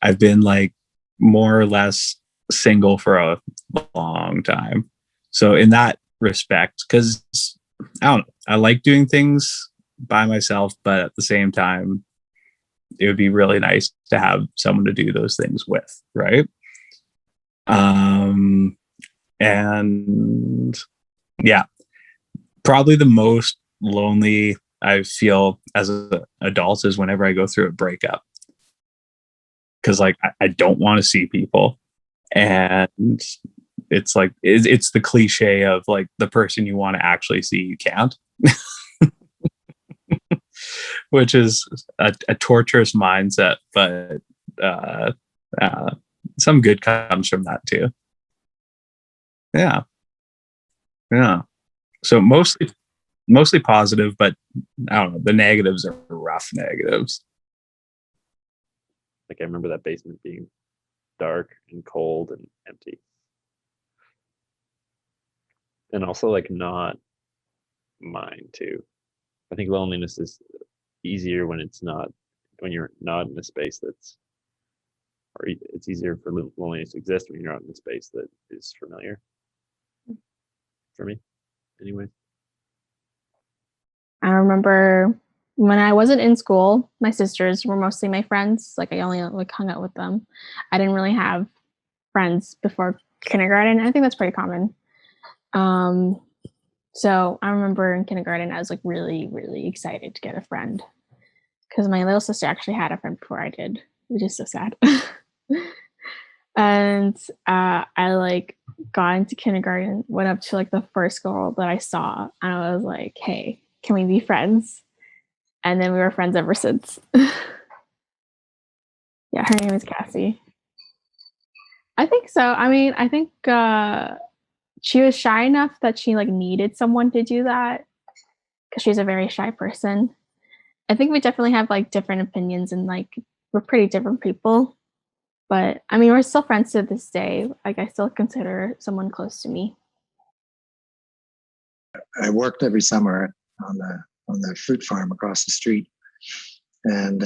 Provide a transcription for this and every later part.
I've been like more or less single for a long time. So in that respect, because I don't know, I like doing things by myself, but at the same time, it would be really nice to have someone to do those things with, right? Um, and yeah, probably the most lonely I feel as an adult is whenever I go through a breakup, because like I don't want to see people, and it's like it's the cliche of like the person you want to actually see you can't, which is a torturous mindset, but uh, uh, some good comes from that too. Yeah, yeah. So mostly positive, but I don't know. The negatives are rough negatives. Like I remember that basement being dark and cold and empty. And also like not mine too. I think loneliness is easier when it's not when you're not in a space that's or it's easier for loneliness to exist when you're not in a space that is familiar for me anyway. I remember when I wasn't in school, my sisters were mostly my friends. Like I only like hung out with them. I didn't really have friends before kindergarten. I think that's pretty common. Um, so I remember in kindergarten, I was like really, really excited to get a friend because my little sister actually had a friend before I did, which is so sad. And I like got into kindergarten, went up to like the first girl that I saw, and I was like, "Hey, can we be friends?" And then we were friends ever since. Yeah, her name is Cassie. I think so. I mean, I think she was shy enough that she like needed someone to do that because she's a very shy person. I think we definitely have like different opinions and like we're pretty different people. But I mean, we're still friends to this day. Like I still consider someone close to me. I worked every summer on the fruit farm across the street, and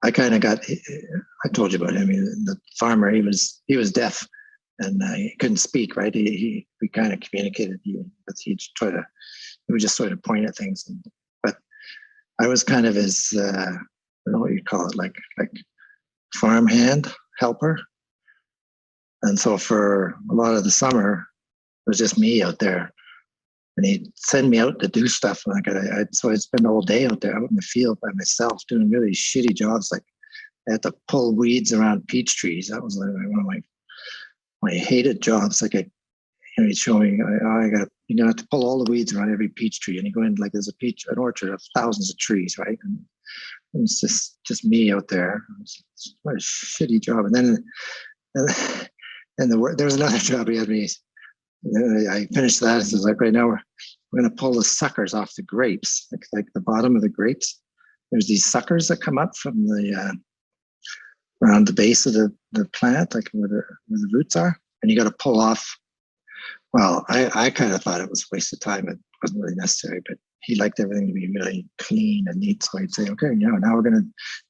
I kind of got. I told you about him. The farmer. He was deaf, and he couldn't speak. Right. We kind of communicated. But he would just sort of point at things. But I was kind of his. I don't know what you call it, like farm hand helper. And so for a lot of the summer, it was just me out there. And he'd send me out to do stuff. So I'd spend the whole day out there out in the field by myself doing really shitty jobs. Like I had to pull weeds around peach trees. That was like one of my hated jobs. Like he'd show me, you have to pull all the weeds around every peach tree. And you go in like there's an orchard of thousands of trees, right? And it was just me out there. What a shitty job. And then there was another job he had me. I finished that. It was like right now we're going to pull the suckers off the grapes, like the bottom of the grapes. There's these suckers that come up from the around the base of the plant, like where the roots are, and you got to pull off. Well, I kind of thought it was a waste of time. It wasn't really necessary, but he liked everything to be really clean and neat. So I'd say, okay, now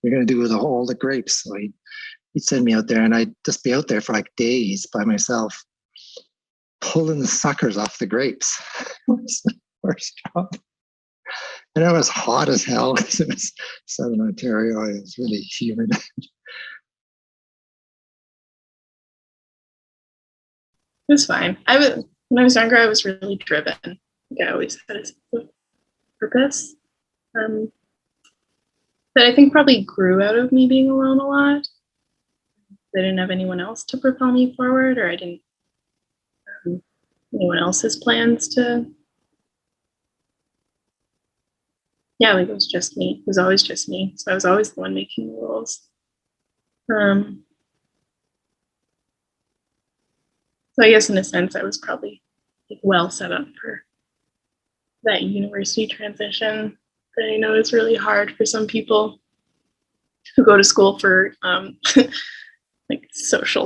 you're gonna do all the grapes. So he'd send me out there, and I'd just be out there for like days by myself, pulling the suckers off the grapes. It was the worst job. And it was hot as hell because it was Southern Ontario. It was really humid. It was fine. When I was younger, I was really driven. Like I always had a sense of purpose. That I think probably grew out of me being alone a lot. I didn't have anyone else to propel me forward, or I didn't have anyone else's plans to. Yeah, like it was just me. It was always just me. So I was always the one making the rules. So I guess in a sense, I was probably like well set up for that university transition that I know is really hard for some people who go to school for like social